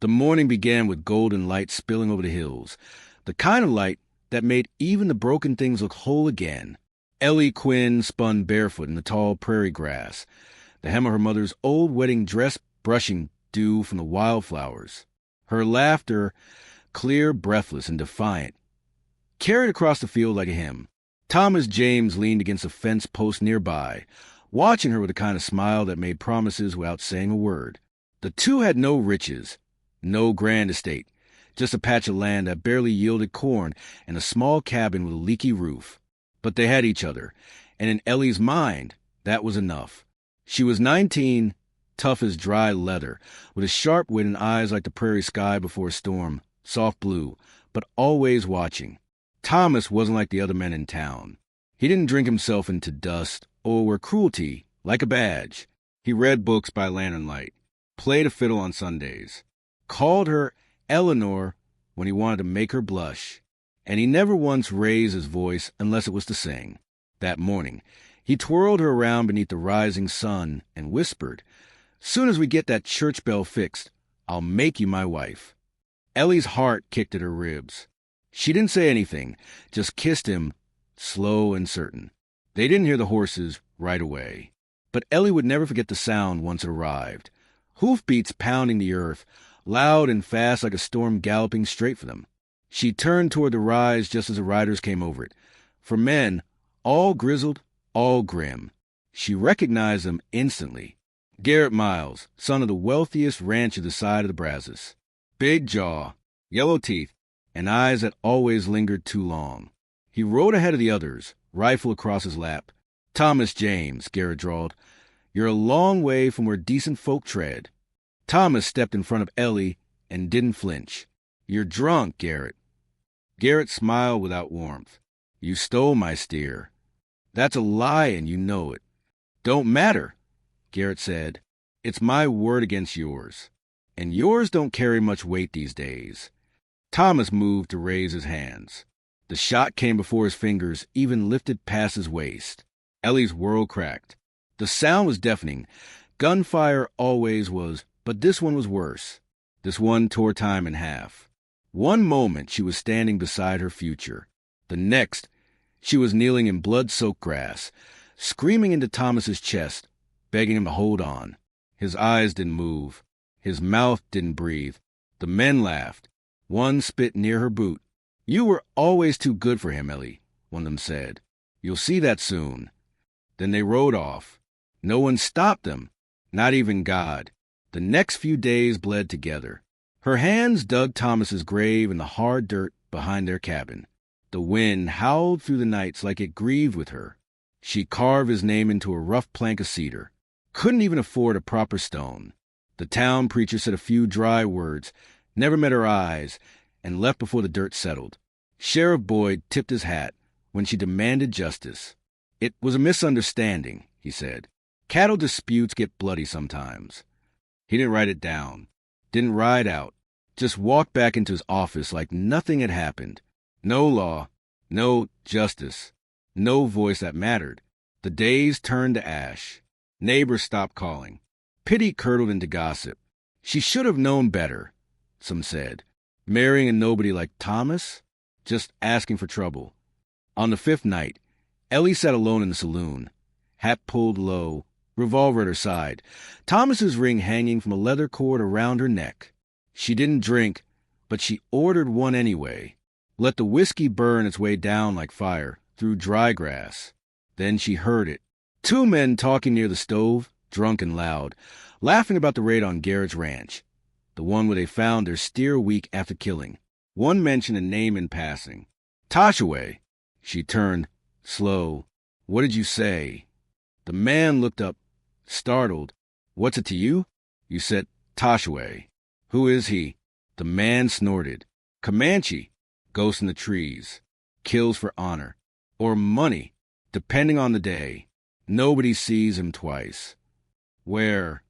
The morning began with golden light spilling over the hills, the kind of light that made even the broken things look whole again. Ellie Quinn spun barefoot in the tall prairie grass, the hem of her mother's old wedding dress brushing dew from the wildflowers. Her laughter, clear, breathless, and defiant, carried across the field like a hymn. Thomas James leaned against a fence post nearby, watching her with a kind of smile that made promises without saying a word. The two had no riches, no grand estate, just a patch of land that barely yielded corn and a small cabin with a leaky roof. But they had each other, and in Ellie's mind, that was enough. She was 19, tough as dry leather, with a sharp wit and eyes like the prairie sky before a storm, soft blue, but always watching. Thomas wasn't like the other men in town. He didn't drink himself into dust or wear cruelty like a badge. He read books by lantern light, played a fiddle on Sundays, called her Eleanor when he wanted to make her blush, and he never once raised his voice unless it was to sing. That morning, he twirled her around beneath the rising sun and whispered, "Soon as we get that church bell fixed, I'll make you my wife." Ellie's heart kicked at her ribs. She didn't say anything, just kissed him, slow and certain. They didn't hear the horses right away, but Ellie would never forget the sound once it arrived. Hoofbeats pounding the earth, loud and fast like a storm galloping straight for them. She turned toward the rise just as the riders came over it. For men, all grizzled, all grim. She recognized them instantly. Garrett Miles, son of the wealthiest rancher this side of the Brazos. Big jaw, yellow teeth, and eyes that always lingered too long. He rode ahead of the others, rifle across his lap. "Thomas James," Garrett drawled, "you're a long way from where decent folk tread." Thomas stepped in front of Ellie and didn't flinch. "You're drunk, Garrett." Garrett smiled without warmth. "You stole my steer." "That's a lie, and you know it." "Don't matter," Garrett said. "It's my word against yours. And yours don't carry much weight these days." Thomas moved to raise his hands. The shot came before his fingers even lifted past his waist. Ellie's world cracked. The sound was deafening. Gunfire always was, but this one was worse. This one tore time in half. One moment she was standing beside her future. The next, she was kneeling in blood-soaked grass, screaming into Thomas's chest, begging him to hold on. His eyes didn't move. His mouth didn't breathe. The men laughed. One spit near her boot. "You were always too good for him, Ellie," one of them said. "You'll see that soon." Then they rode off. No one stopped them, not even God. The next few days bled together. Her hands dug Thomas's grave in the hard dirt behind their cabin. The wind howled through the nights like it grieved with her. She carved his name into a rough plank of cedar. Couldn't even afford a proper stone. The town preacher said a few dry words, never met her eyes, and left before the dirt settled. Sheriff Boyd tipped his hat when she demanded justice. "It was a misunderstanding," he said. "Cattle disputes get bloody sometimes." He didn't write it down, didn't ride out, just walked back into his office like nothing had happened. No law, no justice, no voice that mattered. The days turned to ash. Neighbors stopped calling. Pity curdled into gossip. She should have known better, some said. Marrying a nobody like Thomas? Just asking for trouble. On the fifth night, Ellie sat alone in the saloon, hat pulled low, revolver at her side, Thomas's ring hanging from a leather cord around her neck. She didn't drink, but she ordered one anyway. Let the whiskey burn its way down like fire, through dry grass. Then she heard it. Two men talking near the stove, drunk and loud, laughing about the raid on Garrett's ranch, the one where they found their steer a week after killing. One mentioned a name in passing. "Toshaway." She turned, slow. "What did you say?" The man looked up, startled. "What's it to you?" "You said Toshaway." "Who is he?" The man snorted. "Comanche. Ghost in the trees. Kills for honor. Or money, depending on the day. Nobody sees him twice." "Where?"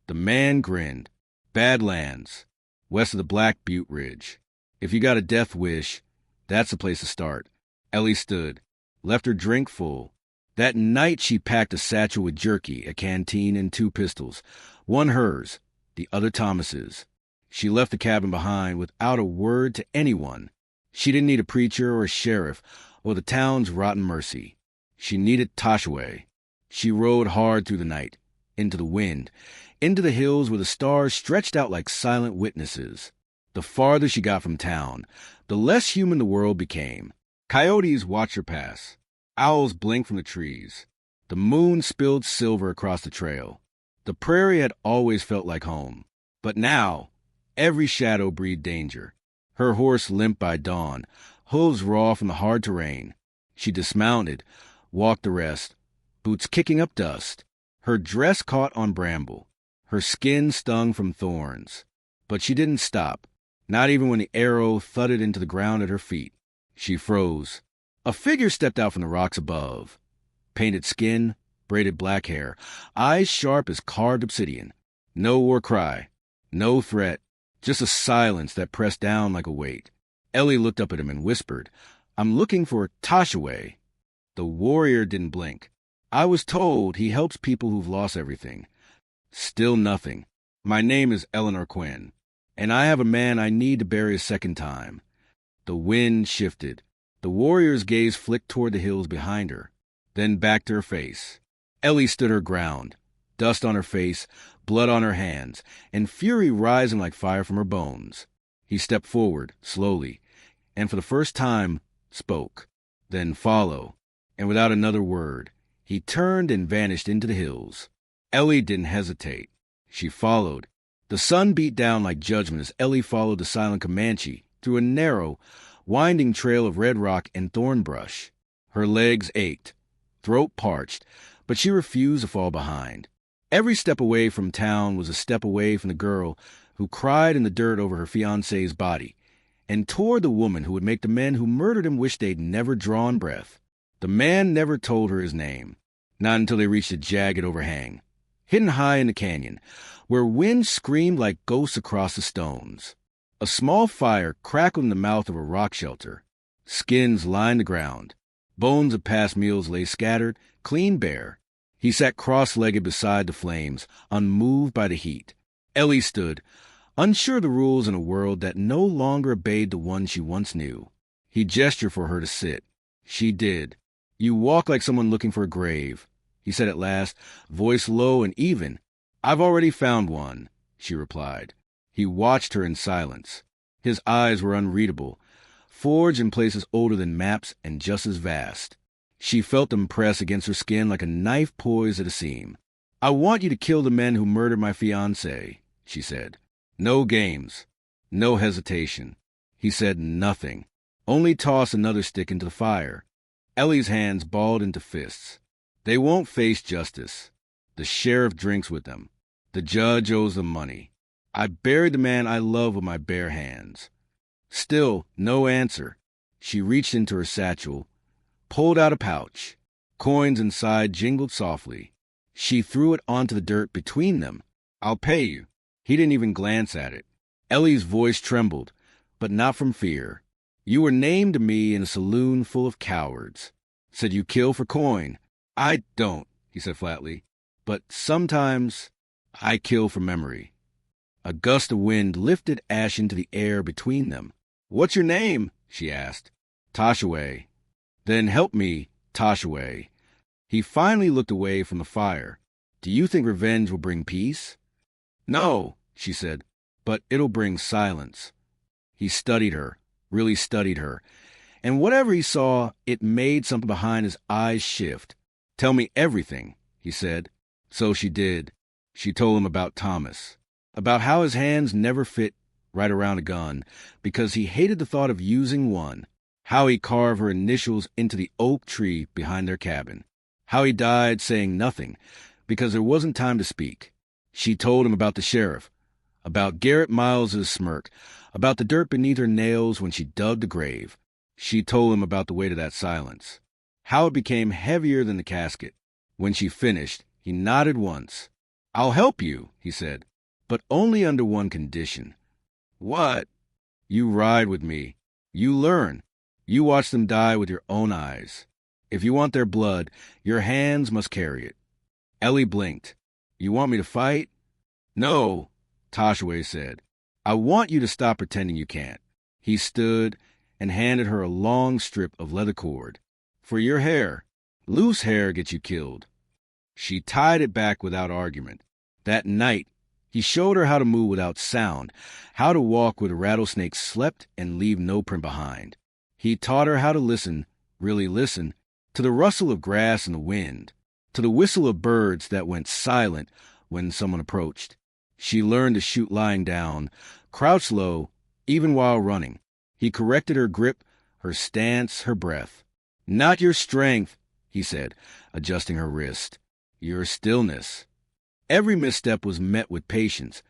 The man grinned. "Badlands, west of the Black Butte Ridge. If you got a death wish, that's the place to start." Ellie stood, left her drink full. That night she packed a satchel with jerky, a canteen, and 2 pistols. One hers, the other Thomas's. She left the cabin behind without a word to anyone. She didn't need a preacher or a sheriff or the town's rotten mercy. She needed Toshaway. She rode hard through the night, into the wind, into the hills where the stars stretched out like silent witnesses. The farther she got from town, the less human the world became. Coyotes watched her pass. Owls blinked from the trees. The moon spilled silver across the trail. The prairie had always felt like home. But now, every shadow breathed danger. Her horse limped by dawn, hooves raw from the hard terrain. She dismounted, walked the rest, boots kicking up dust. Her dress caught on bramble. Her skin stung from thorns. But she didn't stop, not even when the arrow thudded into the ground at her feet. She froze. A figure stepped out from the rocks above. Painted skin, braided black hair, eyes sharp as carved obsidian. No war cry, no threat, just a silence that pressed down like a weight. Ellie looked up at him and whispered, "I'm looking for Toshaway." The warrior didn't blink. "I was told he helps people who've lost everything." Still nothing. "My name is Ellie Quinn, and I have a man I need to bury a second time." The wind shifted. The warrior's gaze flicked toward the hills behind her, then back to her face. Ellie stood her ground, dust on her face, blood on her hands, and fury rising like fire from her bones. He stepped forward, slowly, and for the first time spoke, then follow, and without another word, he turned and vanished into the hills. Ellie didn't hesitate. She followed. The sun beat down like judgment as Ellie followed the silent Comanche through a narrow, winding trail of red rock and thorn brush. Her legs ached, throat parched, but she refused to fall behind. Every step away from town was a step away from the girl who cried in the dirt over her fiancé's body, and toward the woman who would make the men who murdered him wish they'd never drawn breath. The man never told her his name, not until they reached a jagged overhang, hidden high in the canyon, where wind screamed like ghosts across the stones. A small fire crackled in the mouth of a rock shelter. Skins lined the ground. Bones of past meals lay scattered, clean bare. He sat cross-legged beside the flames, unmoved by the heat. Ellie stood, unsure of the rules in a world that no longer obeyed the one she once knew. He gestured for her to sit. She did. "You walk like someone looking for a grave," he said at last, voice low and even. "I've already found one," she replied. He watched her in silence. His eyes were unreadable, forged in places older than maps and just as vast. She felt them press against her skin like a knife poised at a seam. "I want you to kill the men who murdered my fiancé," she said. No games, no hesitation. He said nothing, only tossed another stick into the fire. Ellie's hands balled into fists. "They won't face justice. The sheriff drinks with them. The judge owes them money. I buried the man I love with my bare hands." Still no answer. She reached into her satchel, pulled out a pouch. Coins inside jingled softly. She threw it onto the dirt between them. "I'll pay you." He didn't even glance at it. Ellie's voice trembled, but not from fear. "You were named to me in a saloon full of cowards. Said you kill for coin. I don't," he said flatly. "But sometimes I kill for memory." A gust of wind lifted ash into the air between them. "What's your name?" she asked. "Toshaway." "Then help me, Toshaway." He finally looked away from the fire. "Do you think revenge will bring peace?" "No," she said, "but it'll bring silence." He studied her, really studied her, and whatever he saw, it made something behind his eyes shift. "Tell me everything," he said. So she did. She told him about Thomas, about how his hands never fit right around a gun because he hated the thought of using one, how he carved her initials into the oak tree behind their cabin, how he died saying nothing because there wasn't time to speak. She told him about the sheriff, about Garrett Miles's smirk, about the dirt beneath her nails when she dug the grave. She told him about the weight of that silence, how it became heavier than the casket. When she finished, he nodded once. "I'll help you," he said, "but only under one condition." "What?" "You ride with me. You learn. You watch them die with your own eyes. If you want their blood, your hands must carry it." Ellie blinked. "You want me to fight?" "No," Toshaway said. I want you to stop pretending you can't. He stood and handed her a long strip of leather cord. For your hair. Loose hair gets you killed. She tied it back without argument. That night, he showed her how to move without sound, how to walk where the rattlesnake slept and leave no print behind. He taught her how to listen, really listen, to the rustle of grass in the wind, to the whistle of birds that went silent when someone approached. She learned to shoot lying down, crouch low, even while running. He corrected her grip, her stance, her breath. Not your strength, he said, adjusting her wrist. Your stillness. Every misstep was met with patience,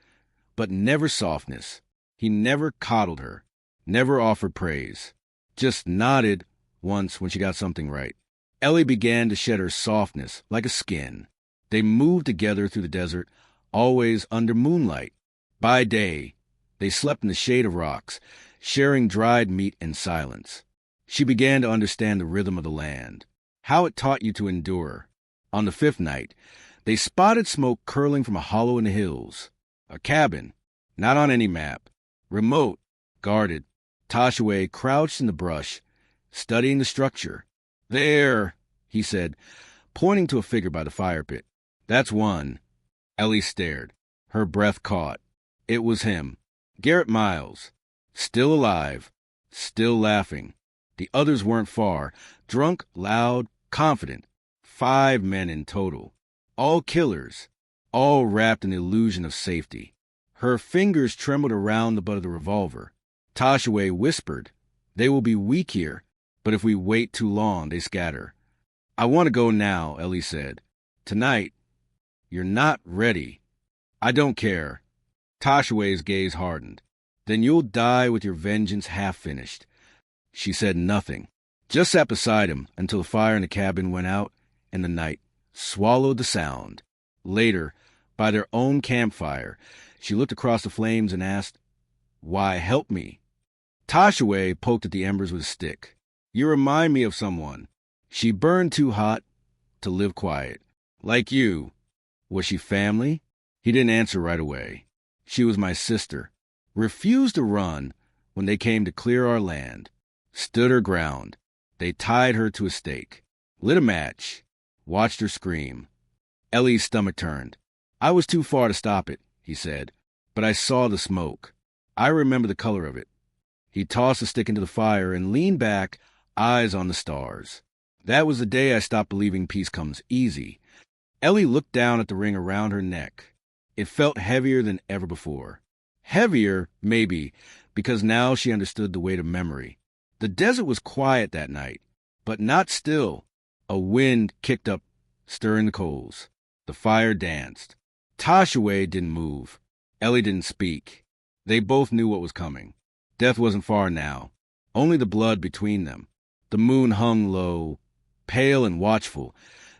but never softness. He never coddled her, never offered praise. Just nodded once when she got something right. Ellie began to shed her softness like a skin. They moved together through the desert, always under moonlight. By day, they slept in the shade of rocks, sharing dried meat and silence. She began to understand the rhythm of the land, how it taught you to endure. On the 5th night, they spotted smoke curling from a hollow in the hills. A cabin, not on any map. Remote, guarded. Toshaway crouched in the brush, studying the structure. There, he said, pointing to a figure by the fire pit. That's one. Ellie stared. Her breath caught. It was him. Garrett Miles. Still alive. Still laughing. The others weren't far. Drunk, loud, confident. 5 men in total. All killers. All wrapped in the illusion of safety. Her fingers trembled around the butt of the revolver. Toshaway whispered, They will be weak here, but if we wait too long, they scatter. I want to go now, Ellie said. Tonight. You're not ready. I don't care. Toshaway's gaze hardened. Then you'll die with your vengeance half finished. She said nothing, just sat beside him until the fire in the cabin went out and the night swallowed the sound. Later, by their own campfire, she looked across the flames and asked, Why help me? Toshaway poked at the embers with a stick. You remind me of someone. She burned too hot to live quiet. Like you. Was she family? He didn't answer right away. She was my sister. Refused to run when they came to clear our land. Stood her ground. They tied her to a stake. Lit a match. Watched her scream. Ellie's stomach turned. I was too far to stop it, he said, but I saw the smoke. I remember the color of it. He tossed the stick into the fire and leaned back, eyes on the stars. That was the day I stopped believing peace comes easy. Ellie looked down at the ring around her neck. It felt heavier than ever before. Heavier, maybe, because now she understood the weight of memory. The desert was quiet that night, but not still. A wind kicked up, stirring the coals. The fire danced. Toshaway didn't move. Ellie didn't speak. They both knew what was coming. Death wasn't far now. Only the blood between them. The moon hung low, pale and watchful,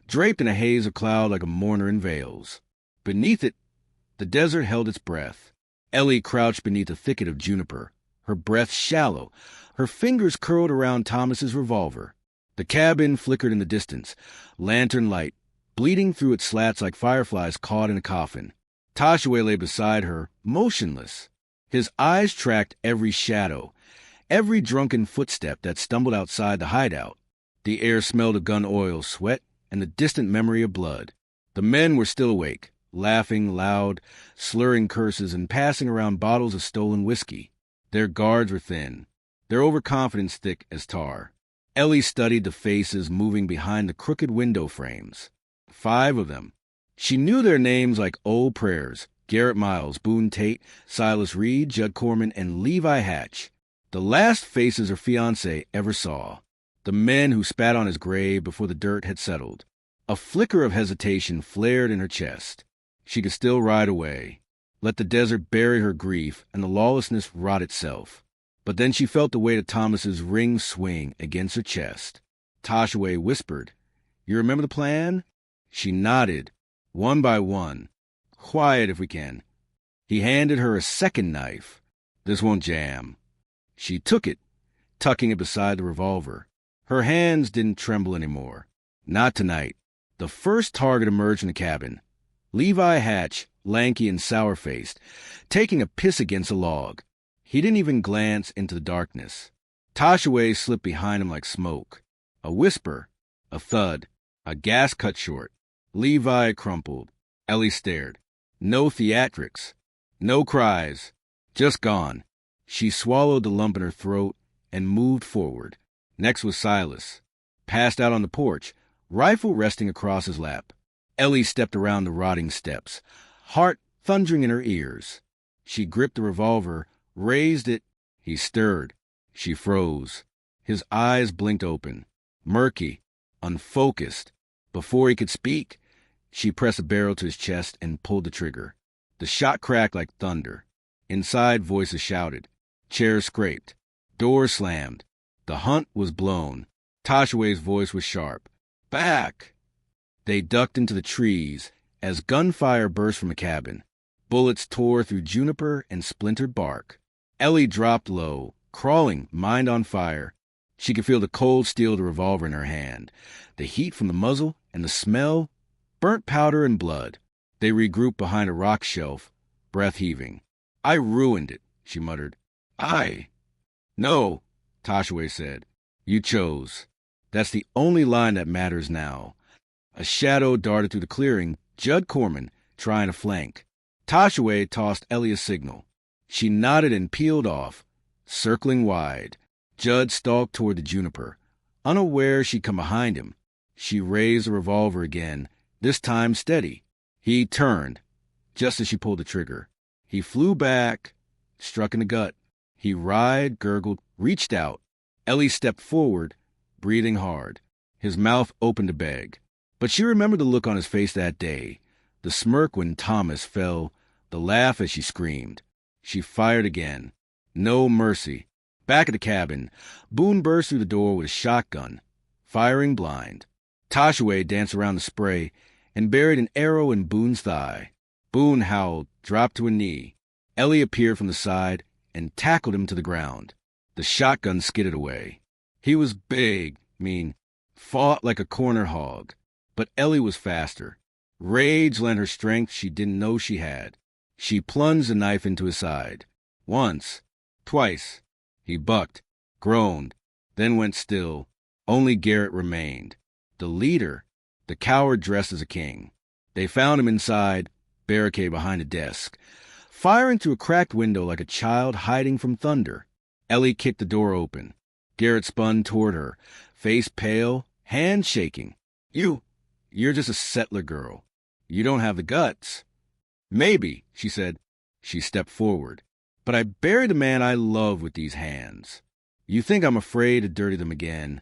draped in a haze of cloud like a mourner in veils. Beneath it, the desert held its breath. Ellie crouched beneath a thicket of juniper, her breath shallow, her fingers curled around Thomas's revolver. The cabin flickered in the distance, lantern light, bleeding through its slats like fireflies caught in a coffin. Toshaway lay beside her, motionless. His eyes tracked every shadow, every drunken footstep that stumbled outside the hideout. The air smelled of gun oil, sweat, and the distant memory of blood. The men were still awake, laughing loud, slurring curses, and passing around bottles of stolen whiskey. Their guards were thin, their overconfidence thick as tar. Ellie studied the faces moving behind the crooked window frames. 5 of them. She knew their names like old prayers. Garrett Miles, Boone Tate, Silas Reed, Judd Corman, and Levi Hatch. The last faces her fiancé ever saw. The men who spat on his grave before the dirt had settled. A flicker of hesitation flared in her chest. She could still ride away. Let the desert bury her grief and the lawlessness rot itself. But then she felt the weight of Thomas's ring swing against her chest. Toshaway whispered, You remember the plan? She nodded, one by one. Quiet if we can. He handed her a second knife. This won't jam. She took it, tucking it beside the revolver. Her hands didn't tremble anymore. Not tonight. The first target emerged in the cabin. Levi Hatch, lanky and sour-faced, taking a piss against a log. He didn't even glance into the darkness. Toshaway slipped behind him like smoke. A whisper, a thud, a gas cut short. Levi crumpled. Ellie stared. No theatrics. No cries. Just gone. She swallowed the lump in her throat and moved forward. Next was Silas. Passed out on the porch, rifle resting across his lap. Ellie stepped around the rotting steps, heart thundering in her ears. She gripped the revolver, raised it. He stirred. She froze. His eyes blinked open, murky, unfocused. Before he could speak, she pressed a barrel to his chest and pulled the trigger. The shot cracked like thunder. Inside, voices shouted. Chairs scraped. Doors slammed. The hunt was blown. Toshaway's voice was sharp. Back! They ducked into the trees as gunfire burst from the cabin. Bullets tore through juniper and splintered bark. Ellie dropped low, crawling, mind on fire. She could feel the cold steel of the revolver in her hand, the heat from the muzzle, and the smell, burnt powder and blood. They regrouped behind a rock shelf, breath heaving. I ruined it, she muttered. No, Toshaway said. You chose. That's the only line that matters now. A shadow darted through the clearing, Judd Corman trying to flank. Toshaway tossed Ellie a signal. She nodded and peeled off, circling wide. Judd stalked toward the juniper. Unaware she'd come behind him, she raised the revolver again, this time steady. He turned, just as she pulled the trigger. He flew back, struck in the gut. He writhed, gurgled, reached out. Ellie stepped forward, breathing hard. His mouth opened to beg. But she remembered the look on his face that day, the smirk when Thomas fell, the laugh as she screamed. She fired again. No mercy. Back at the cabin, Boone burst through the door with a shotgun, firing blind. Toshaway danced around the spray and buried an arrow in Boone's thigh. Boone howled, dropped to a knee. Ellie appeared from the side and tackled him to the ground. The shotgun skidded away. He was big, mean, fought like a corner hog. But Ellie was faster. Rage lent her strength she didn't know she had. She plunged the knife into his side. Once, twice. He bucked, groaned, then went still. Only Garrett remained. The leader, the coward dressed as a king. They found him inside, barricade behind a desk, firing through a cracked window like a child hiding from thunder. Ellie kicked the door open. Garrett spun toward her, face pale, hands shaking. You're just a settler girl. You don't have the guts. Maybe, she said. She stepped forward. But I buried the man I love with these hands. You think I'm afraid to dirty them again.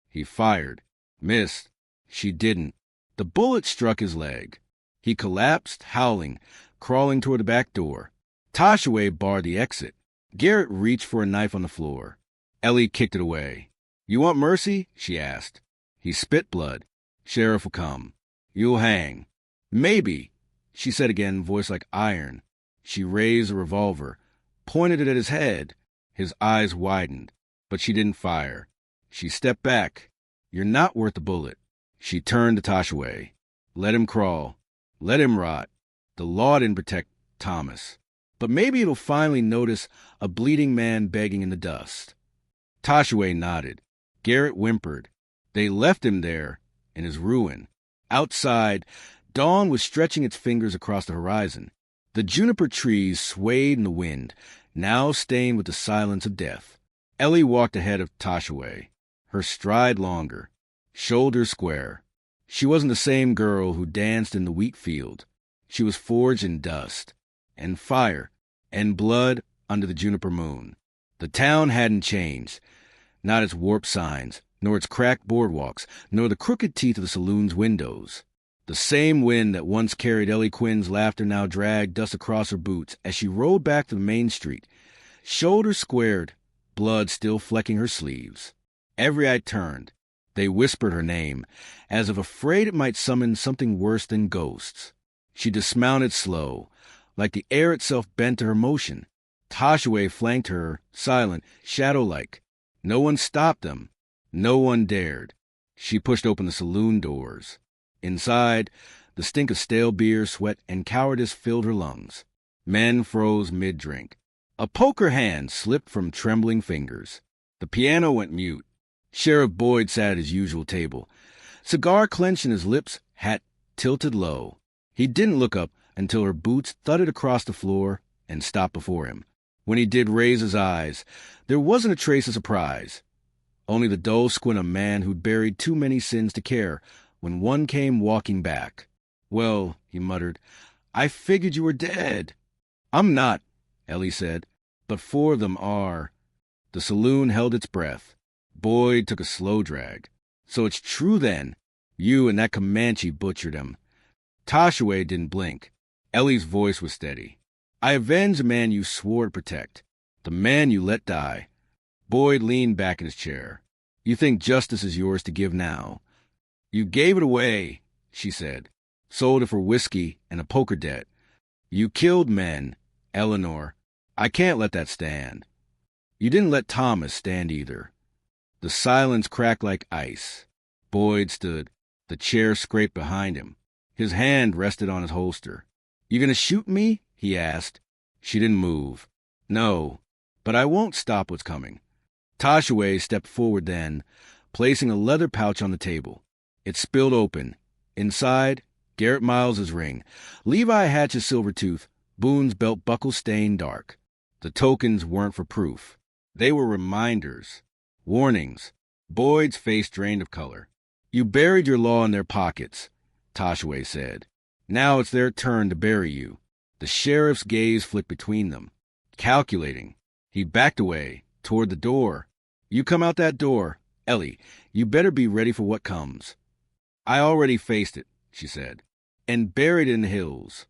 He fired. Missed. She didn't. The bullet struck his leg. He collapsed, howling, crawling toward the back door. Toshaway barred the exit. Garrett reached for a knife on the floor. Ellie kicked it away. You want mercy? She asked. He spit blood. Sheriff will come. You'll hang. Maybe, she said again, voice like iron. She raised a revolver, pointed it at his head. His eyes widened, but she didn't fire. She stepped back. You're not worth a bullet. She turned to Toshaway. Let him crawl. Let him rot. The law didn't protect Thomas. But maybe it'll finally notice a bleeding man begging in the dust. Toshaway nodded. Garrett whimpered. They left him there, in his ruin. Outside, dawn was stretching its fingers across the horizon. The juniper trees swayed in the wind, now stained with the silence of death. Ellie walked ahead of Toshaway, her stride longer, shoulders square. She wasn't the same girl who danced in the wheat field. She was forged in dust, and fire, and blood under the juniper moon. The town hadn't changed, not its warped signs, nor its cracked boardwalks, nor the crooked teeth of the saloon's windows. The same wind that once carried Ellie Quinn's laughter now dragged dust across her boots as she rode back to the main street, shoulders squared, blood still flecking her sleeves. Every eye turned. They whispered her name, as if afraid it might summon something worse than ghosts. She dismounted slow, like the air itself bent to her motion. Toshaway flanked her, silent, shadow-like. No one stopped them. No one dared. She pushed open the saloon doors. Inside, The stink of stale beer, sweat, and cowardice filled her lungs. Men froze mid-drink. A poker hand slipped from trembling fingers. The piano went mute. Sheriff Boyd sat at his usual table, cigar clenched in his lips, hat tilted low. He didn't look up until her boots thudded across the floor and stopped before him. When he did raise his eyes, there wasn't a trace of surprise, only the dull squint of a man who'd buried too many sins to care when one came walking back. "Well," he muttered, "I figured you were dead." "I'm not," Ellie said, "but 4 of them are." The saloon held its breath. Boyd took a slow drag. "So it's true then. You and that Comanche butchered him." Toshaway didn't blink. Ellie's voice was steady. "I avenged the man you swore to protect, the man you let die." Boyd leaned back in his chair. "You think justice is yours to give now?" "You gave it away," she said. "Sold it for whiskey and a poker debt. You killed men, Eleanor. I can't let that stand. You didn't let Thomas stand either." The silence cracked like ice. Boyd stood. The chair scraped behind him. His hand rested on his holster. "You gonna shoot me?" he asked. She didn't move. "No, but I won't stop what's coming." Toshaway stepped forward then, placing a leather pouch on the table. It spilled open. Inside, Garrett Miles's ring, Levi Hatch's silver tooth, Boone's belt buckle stained dark. The tokens weren't for proof. They were reminders. Warnings. Boyd's face drained of color. "You buried your law in their pockets," Toshaway said. "Now it's their turn to bury you." The sheriff's gaze flicked between them. Calculating. He backed away, toward the door. "You come out that door. Ellie, you better be ready for what comes." "I already faced it," she said, "and buried it in the hills."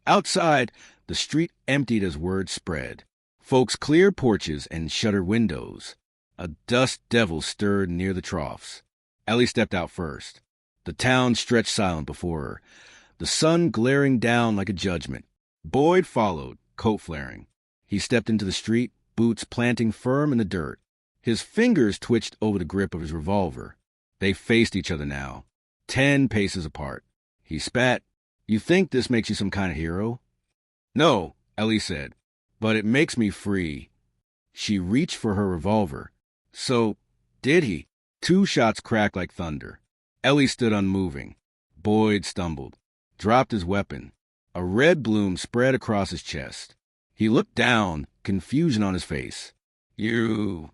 Outside, the street emptied as word spread. Folks cleared porches and shuttered windows. A dust devil stirred near the troughs. Ellie stepped out first. The town stretched silent before her, the sun glaring down like a judgment. Boyd followed, coat flaring. He stepped into the street, boots planting firm in the dirt. His fingers twitched over the grip of his revolver. They faced each other now, 10 paces apart. He spat. "You think this makes you some kind of hero?" "No," Ellie said, "but it makes me free." She reached for her revolver. "So, did he?" 2 shots cracked like thunder. Ellie stood unmoving. Boyd stumbled, dropped his weapon. A red bloom spread across his chest. He looked down, confusion on his face. "You..."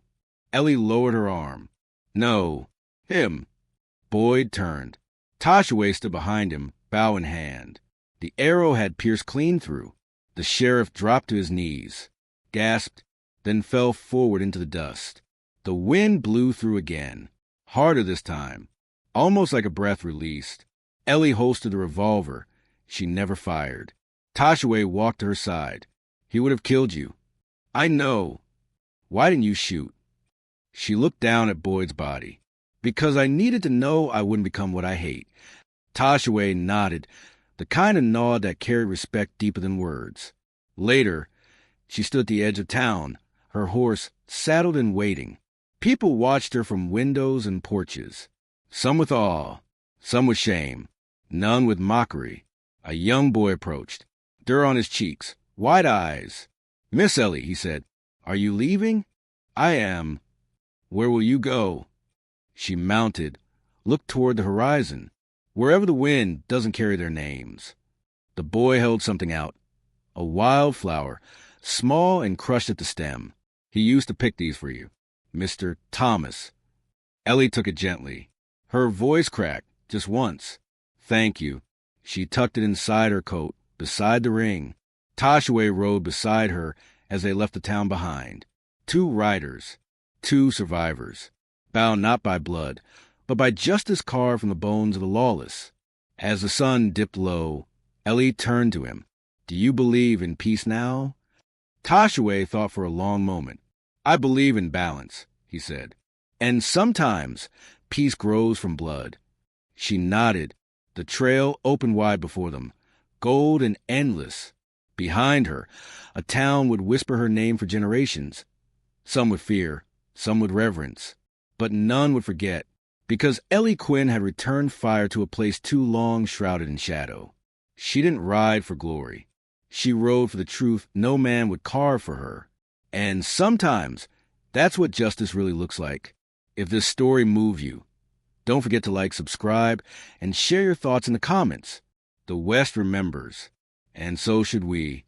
Ellie lowered her arm. "No, him." Boyd turned. Toshaway stood behind him, bow in hand. The arrow had pierced clean through. The sheriff dropped to his knees, gasped, then fell forward into the dust. The wind blew through again, harder this time, almost like a breath released. Ellie holstered the revolver. She never fired. Toshaway walked to her side. "He would have killed you." "I know." "Why didn't you shoot?" She looked down at Boyd's body. "Because I needed to know I wouldn't become what I hate." Toshaway nodded, the kind of nod that carried respect deeper than words. Later, she stood at the edge of town, her horse saddled and waiting. People watched her from windows and porches, some with awe, some with shame, none with mockery. A young boy approached, dirt on his cheeks, wide eyes. "Miss Ellie," he said, "are you leaving?" "I am." "Where will you go?" She mounted, looked toward the horizon, wherever the wind doesn't carry their names. The boy held something out, a wildflower, small and crushed at the stem. "He used to pick these for you, Mr. Thomas." Ellie took it gently. Her voice cracked, just once. "Thank you." She tucked it inside her coat, beside the ring. Toshaway rode beside her as they left the town behind. 2 riders, 2 survivors, bound not by blood, but by justice carved from the bones of the lawless. As the sun dipped low, Ellie turned to him. "Do you believe in peace now?" Toshaway thought for a long moment. "I believe in balance," he said. "And sometimes peace grows from blood." She nodded. The trail opened wide before them, gold and endless. Behind her, a town would whisper her name for generations. Some would fear, some would reverence, but none would forget. Because Ellie Quinn had returned fire to a place too long shrouded in shadow. She didn't ride for glory. She rode for the truth no man would carve for her. And sometimes, that's what justice really looks like. If this story moved you, don't forget to like, subscribe, and share your thoughts in the comments. The West remembers, and so should we.